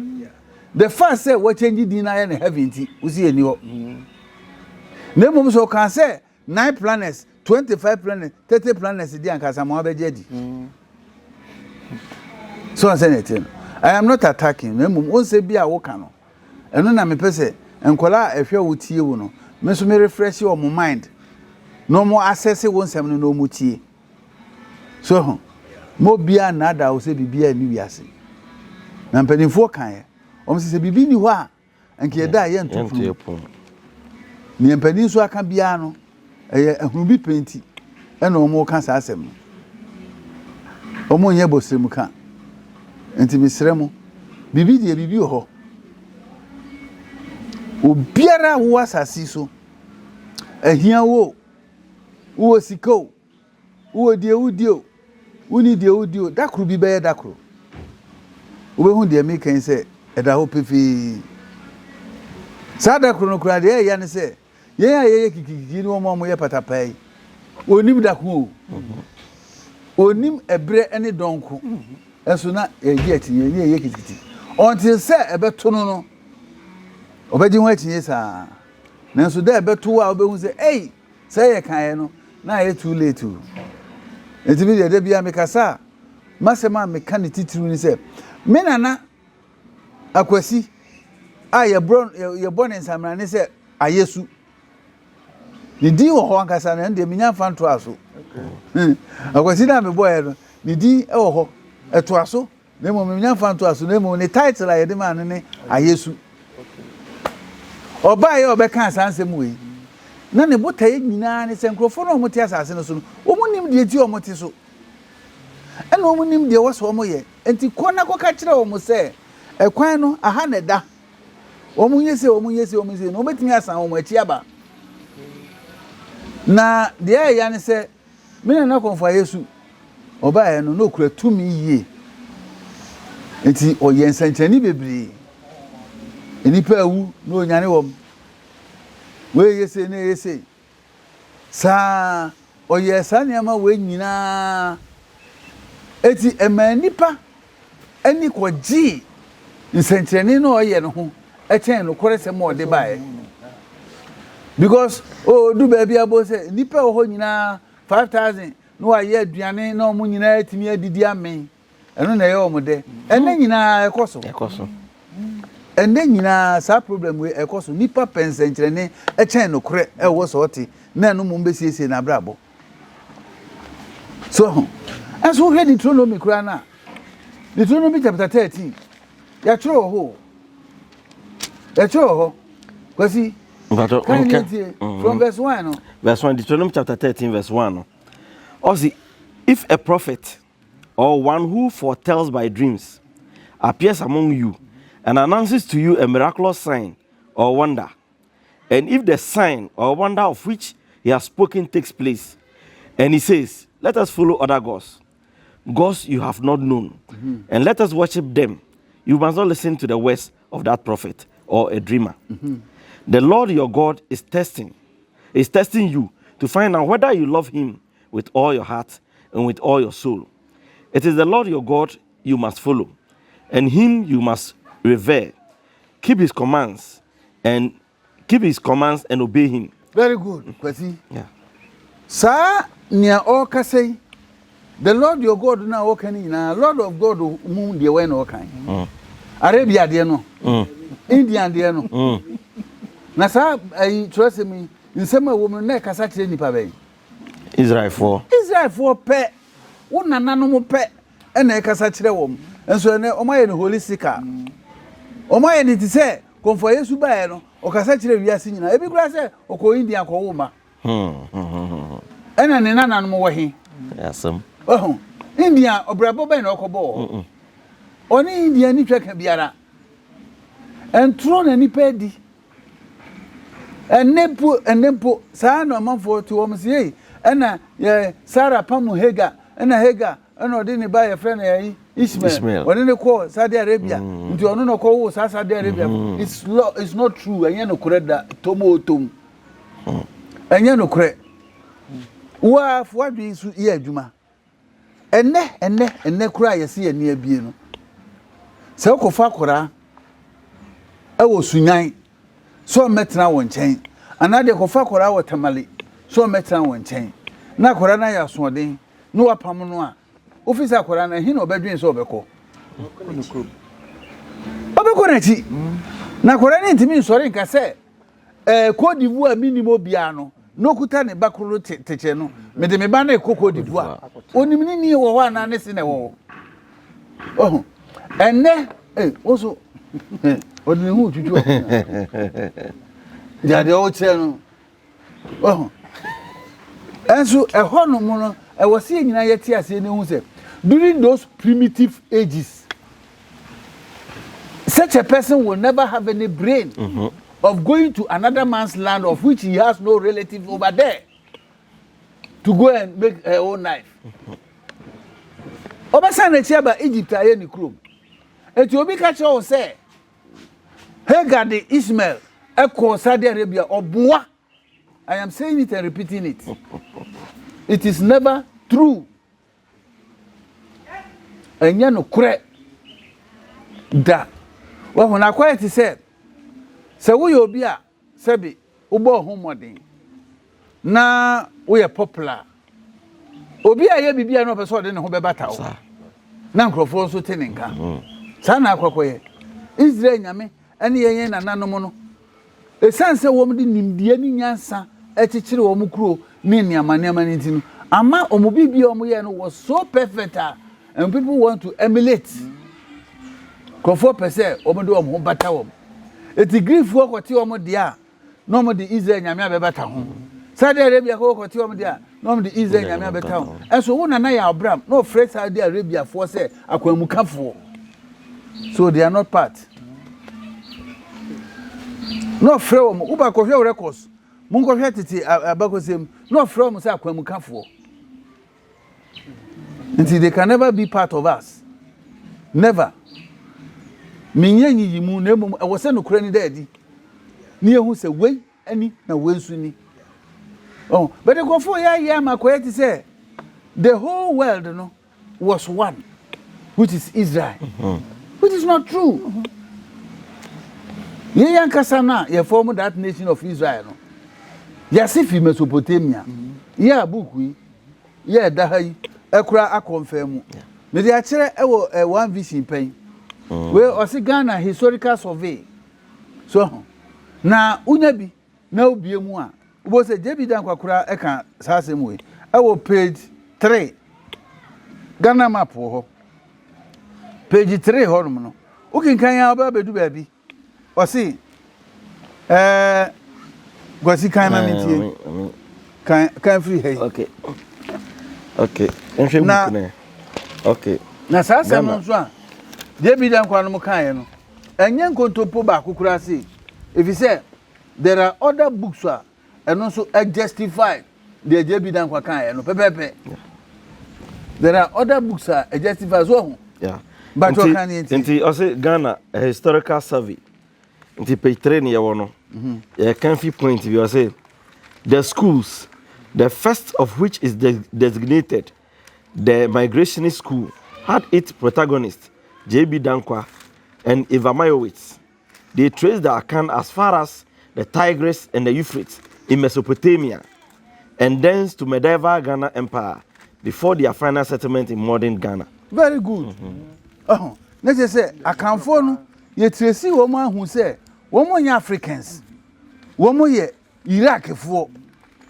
The first said what changing dinner and having tea was here. Nemo so can say 9 planets, 25 planets, 30 planets, the Casamoa Jedi. So I say I am not attacking. Won't say be a wokano. And then I'm a person and kola if you would you no. Me so me refresh your mind. No more access once I'm no muti. So mo bia nada o say bibia ni wiase. Na mpanimfo kan o say bibi ni ho a anke da ye ntofu. Ni mpanin so aka bia no eye ehunu bi penti e na o mo kan sa asem no. O mo nye bosrem kan. Enti misremo bibi de bibi ho obiara wo asasi so ahia wo siko wo de wudio woni de wudio dakro bi be dakro obehu de me kan se eda ho pefi sa dakro no kura de ya ne se ye kikiki ni mo ye patapai onim dakro onim ebre ene donko eso na eji atinye ni eye kititi until say ebeto no no obeji ho atinye sa na so da ebeto a obehu say hey say ye kan no na ye too late o entibi de bia me kasa masema me kan titiru ni say me nana akwasi a ye born in samra ni say ayesu ni di wo ho ankasa na de minya fanto aso Akwesida me boy no ni din e wo ho etoaso na mo me nyanfa ntoaso na mo ni title a yede man ne ayesu oba ye obeka asansem we na ne botaye nyina ne senkrofo no omote asase no so no omunim de eti omote so ena omunim de wo so omoye enti kona koka kire wo mo se ekwan no aha ne da omunyese no obetimi asan wo mo achi aba na de ya ne se me na konfa yesu oba ye no kura tumi yie enti oyensanchani bebri enipa awu no onyane wom we yese ne yese sa oyesa ne ma we nyina eti emanipa ani koji nsanchani no oye no ho echen no korese mo de bae because do baby abo se nipa ho nyina 5000 no aye aduane na omo nyina atimi adidi amen eno na ye omo de ene nyina ekoso ene nyina sa problem we ekoso nipa pensenkyerene echen no kore e wo so oti na no mo mbesiesie na brabo so as we read Deuteronomy kura na Deuteronomy chapter 13 ya choro ho kwasi from verse 1 no verse 1 Deuteronomy chapter 13 verse 1 no also if a prophet or one who foretells by dreams appears among you and announces to you a miraculous sign or wonder, and if the sign or wonder of which he has spoken takes place, and he says, let us follow other gods you have not known, and let us worship them, you must not listen to the words of that prophet or a dreamer. The Lord your God is testing you to find out whether you love him with all your heart and with all your soul. It is the Lord your God you must follow, and him you must revere. Keep his commands and obey him. Very good, Kwesi. Yeah. Sa nia o kasei the Lord your God na o kan na Lord of God mu de we na o kan. Arabia de no. Indian de no. Na sa ai trust me nsema wo me na kasa kire nipa ben. Israel for pe wo nananom pe e na kasa kire wo. Enso ne o maye no holistica. O maye ni ti se konfo Yesu bae no o kasa kire wiase nyina. Ebi kura se o ko India ko wo ma. Ena ne nananom wo he. Yasem. India obrabo bae na okobo. Oni India ni tweka biara. Entro na nipa di. Enempo saa no amanfo to wo mse ena Sarah pamu Hega ena Hega ena odi ne ba ye friend ya Ishmael odi ne ko Saudi Arabia nti ono no ko wo Saudi Arabia it's not true enye no koreda tomotom enye no kore wa fo adwi su ye adwuma enne kura yesi ye ne abie no se ko fa kora e wo sunyan so metra won chen anade ko fa kora wo tamale so metra won chen na kora na ya so den no wapam no a ofisa kora na hin obedwen so obeko na chi na kora ni ntimi sori nka se Cote d'Ivoire minimo bia no kuta ne bakoro teche no me de me ba na Cote d'Ivoire onimni ni wo wa na ne se ne wo enne oso odi hu tutu ya de o che no enso no mu no wose nyina yeti ase ne hu se during those primitive ages such a person will never have any brain of going to another man's land of which he has no relative over there to go and make her own knife. Obasa na chiaba Egypt aye ni krom. Eti obi ka che o say Hagar the Ishmael eko Saudi Arabia oboa. I am saying it and repeating it. It is never true. Enya no kure da. Wa hona quiet say se wo yo bi a sebi ubo ho modern na wo ye popular obi a ye bibia no person de ne ho bebata wo na nkrofo so te ne nka sa na akwakoye Israel nyame ene ye nananom no esanse wo mde nimdie ni nyansa ekekere wo mkuro ne niamaniama ne ntino Ama omobibi omoye no was so perfect and people want to emulate. Komfo pese omodo omo bata wom. Eti grief wo kwoti omo dia. No mo di Israel nyame abebata ho. Saudi Arabia ko kwoti omo dia. No mo di Israel nyame abeta ho. Enso wo na ya Abraham no afraid Saudi Arabia for say akwamukafo. So they are not part. No afraid omo uba ko hwe records. Munko hwe titi abakosem no afraid omo say akwamukafo. Until they can never be part of us. Never. Minyanyi yimu na emum e wose no kura ni daadi. Ni ehu se we ani na wensu ni. Oh, but the go for ya makweti say the whole world no was one, which is Israel. Which is not true. Ye yankasa na ye form that nation of Israel no. Yasifi Mesopotamia. Ya buku ye dahai ekura akonfirm. Me dey akire e one vision pen. We osi Ghana historical survey. So na unyabi na obiemu a wo se jebi dan kwakura e kan saasem we. E wo page 3. Ghana map ho. Page 3 ho no. Ukinkan ya ba bedu ba bi. Osi gwasi kan na mitie. Kan free hey. Okay. Okay. Enhwe book ne. Okay. Na saasem nso a jebi dan kwa no kan no. Enye nkontopo ba kokura si. If you say there are other books and also justify the jebi dan kwa kan no pepepe. There are other books justify so. Yeah. But what can you Inti also Ghana a historical survey. Inti page 3 ni yawo no. Yeah, can fi point we say the schools, the first of which is designated the migrationist school, had its protagonist J.B. Dankwa and Eva Mayowitz. They trace the account as far as the Tigris and the Euphrates in Mesopotamia, and thence to medieval Ghana Empire before their final settlement in modern Ghana. Very good. Oh, let's say account for no. Ye trace woman who say woman Africans, woman ye Iraq for.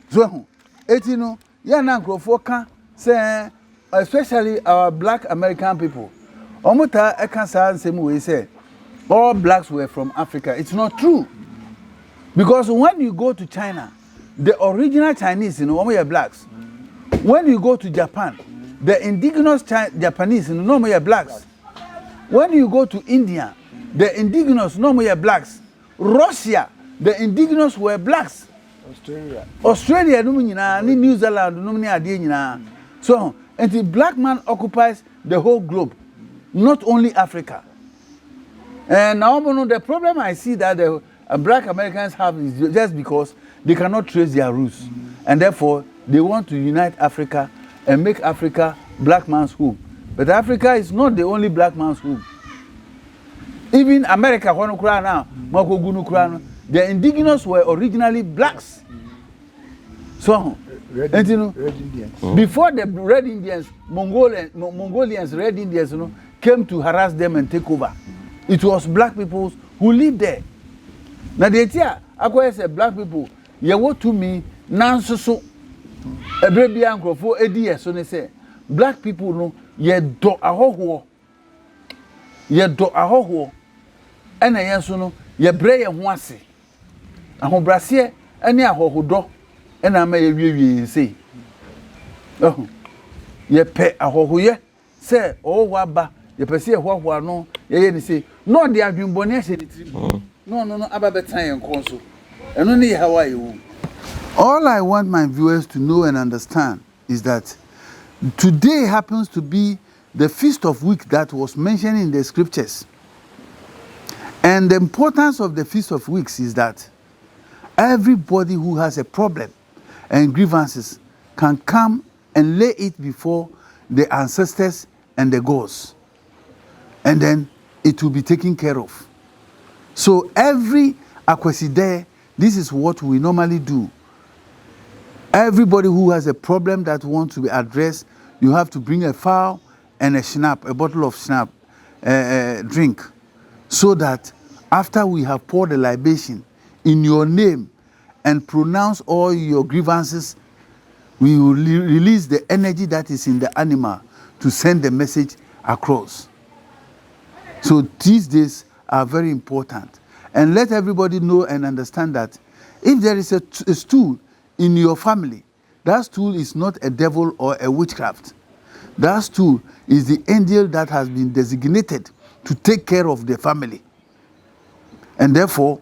So, etino ya na nkrofo kan say especially our black American people. Omuta eka sa nsem we say all blacks were from Africa. It's not true. Because when you go to China, the original Chinese, omo ye blacks. When you go to Japan, the indigenous Japanese, no more blacks. When you go to India, the indigenous, no more blacks. Russia, the indigenous were blacks. Australia, no New Zealand, no nyina. So, and the black man occupies the whole globe, not only Africa. And now, the problem I see that the black Americans have is just because they cannot trace their roots. And therefore, they want to unite Africa and make Africa black man's home. But Africa is not the only black man's home. Even America, the indigenous were originally blacks. So, Red Indians. Before the Red Indians, Mongolians, Red Indians, came to harass them and take over. It was black people who lived there. Now, the idea, I say black people, you want to me, Nanso, a baby uncle for a year, so they say, black people, no, ye do a ho, ye do a ho, and I answer no, ye bray and once. A home brassier, and ya ho do, and I may really say, oh, ye pay a ho, ye say, oh, waba, ye perceive what no, ye say, no, they have been bonnet. No, about the time and console. And only how are you? All I want my viewers to know and understand is that today happens to be the Feast of Weeks that was mentioned in the scriptures. And the importance of the Feast of Weeks is that everybody who has a problem and grievances can come and lay it before the ancestors and the gods. And then it will be taken care of. So every Akwesidea, this is what we normally do. Everybody who has a problem that wants to be addressed, you have to bring a fowl and a schnapp, a bottle of schnapp, drink, so that after we have poured the libation in your name and pronounce all your grievances we will release the energy that is in the animal to send the message across. So these days are very important. And let everybody know and understand that if there is a stool in your family, that stool is not a devil or a witchcraft. That stool is the angel that has been designated to take care of the family. And therefore,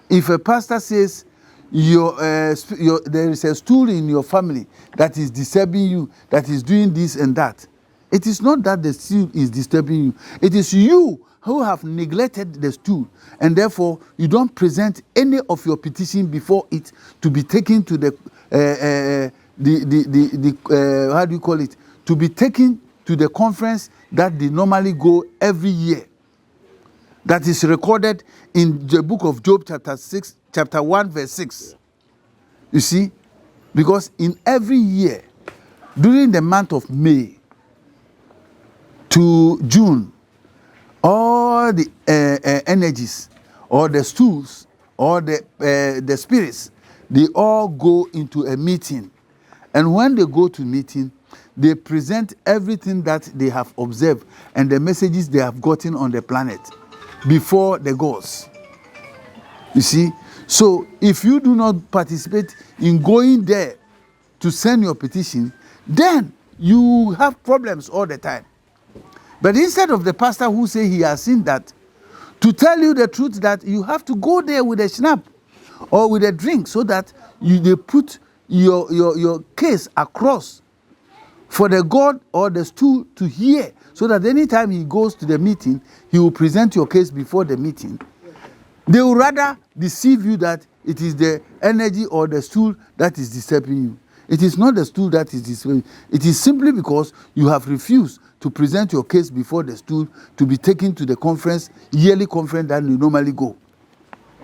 if a pastor says there is a stool in your family that is disturbing you, that is doing this and that, it is not that the stool is disturbing you. It is you who have neglected the stool, and therefore you don't present any of your petition before it to be taken to the how do you call it? To be taken to the conference that they normally go every year. That is recorded in the book of Job, chapter 1, verse 6. You see? Because in every year, during the month of May to June, all the energies or the stools or the spirits, they all go into a meeting. And when they go to meeting, they present everything that they have observed and the messages they have gotten on the planet before the gods. You see? So if you do not participate in going there to send your petition, then you have problems all the time. But instead of the pastor who say he has seen that, to tell you the truth that you have to go there with a schnapp or with a drink so that they put your case across for the God or the stool to hear, so that anytime he goes to the meeting, he will present your case before the meeting. They will rather deceive you that it is the energy or the stool that is disturbing you. It is not the stool that is disturbing you. It is simply because you have refused to present your case before the stool to be taken to the conference, yearly conference that you normally go.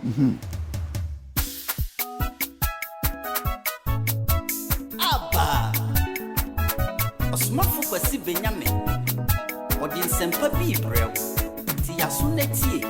Mm-hmm. Osmafo kwasi benyame odi nsempa bi brɛw ti yaso netie